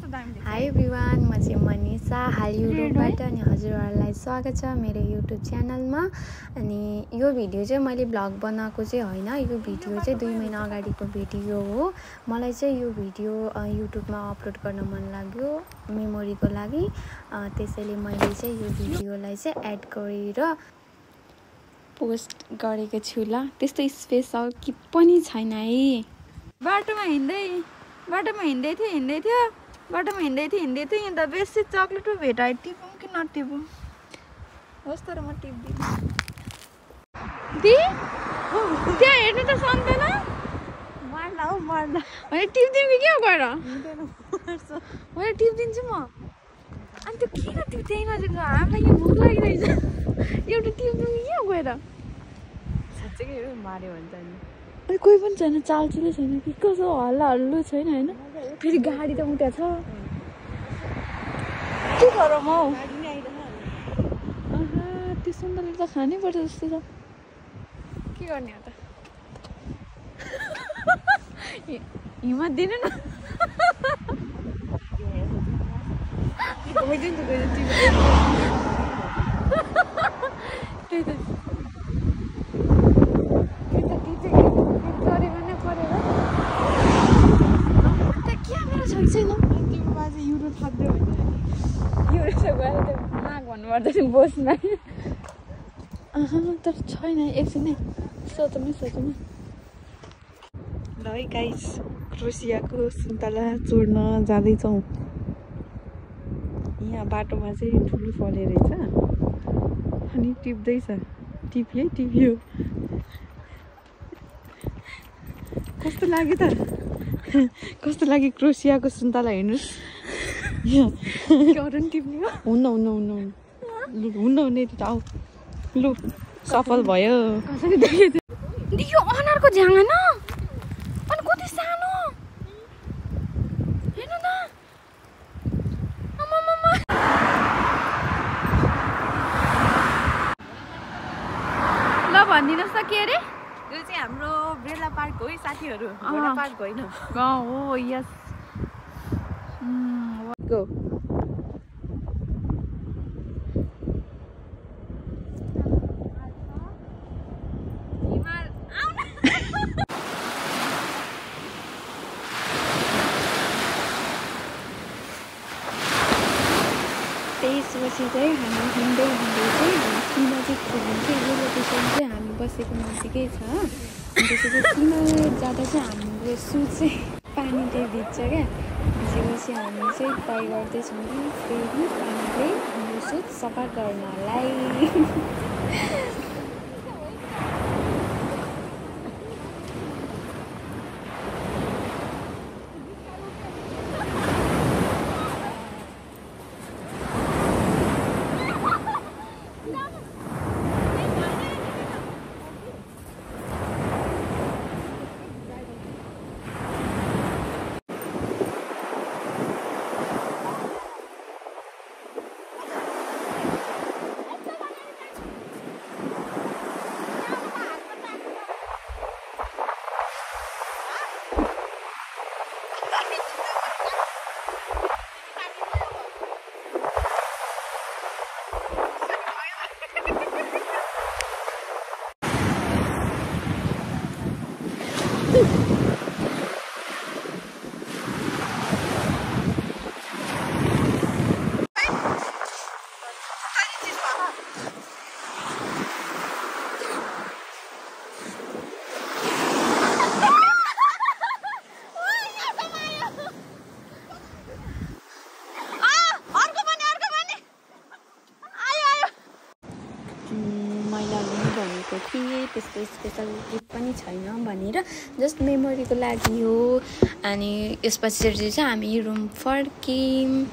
High everyone, म चाहिँ मनिषा हाल युट्युबबाट अनि हजुरहरूलाई स्वागत छ मेरो युट्युब च्यानलमा। अनि यो भिडियो चाहिँ मैले भ्लग बनाएको चाहिँ होइन, यो भिडियो चाहिँ 2 महिना अगाडिको भिडियो हो। मलाई चाहिँ यो भिडियो युट्युबमा अपलोड गर्न मन लाग्यो मेमोरीको लागि, त्यसैले मैले चाहिँ यो भिडियोलाई चाहिँ एड गरेर पोस्ट गरेको छु। ल त्यस्तो स्पेसल के पनि छैन है। बाटोमा हिँड्दै थियो यहाँ त बेसी चक्लेट भेटाए टिपौँ कि नटिपौँ। होस् तर म टिप्दिनँ। त्यहाँ हेर्नु त सक्दैन, मार्ला हौ मार्ला। होइन टिप्दिउँ कि क्या गएर होइन टिप्दिन्छु म। अनि त्यो किन त्यो त्यही नजिक हामीलाई यहाँ भोक लागिरहेछ, एउटा टिप्दिउँ कि क्या गएर। साँच्चै मार्यो भन्छ नि। अनि कोही पनि छैन, चालचुलै छैन कि कसो हल्ला हल्लु छैन होइन। फेरि गाडी त उता छ, के गरौँ हौ। त्यो सुन्दरले त खानै पर्छ जस्तो छ, के गर्ने हो त। हिम्मत दिनु न। त्यही त बोसमा तर छैन एकछिन नै सोचौँ। ल है गाइस, क्रोसियाको सुन्तला चोर्न जाँदैछौँ। यहाँ बाटोमा चाहिँ ठुलो फले रहेछ अनि टिप्दैछ। टिप्यो कस्तो लाग्यो त, कस्तो लाग्यो क्रोसियाको सुन्तला। हेर्नुहोस् हुन्न आऊ लु सफल भयो। यो अनारको झ्याङ होइन, अनि कति सानो हेर्नु त। ल भनिदिनुहोस् त के अरे। यो चाहिँ हाम्रो बिरला पार्क हो है साथीहरू, घोडा पार्क होइन। गाउँ हो, यस गो। त्यसपछि चाहिँ हामी हिँड्दै चाहिँ सीमा चाहिँ पुगिन्छ। यो लोकेसन चाहिँ हामी बसेको नजिकै छ। त्यसपछि सीमा जाँदा चाहिँ हाम्रो सु चाहिँ पानीले भिज्छ क्या। भिजेपछि हामी चाहिँ ट्राई गर्दैछौँ कि फेरि पानीले हाम्रो सु सफा गर्नलाई। थिएँ त्यस्तो स्पेसल गिफ्ट पनि छैन भनेर, जस्ट मेमोरीको लागि हो। अनि यसपछि चाहिँ हामी रुम फर्क्यौँ।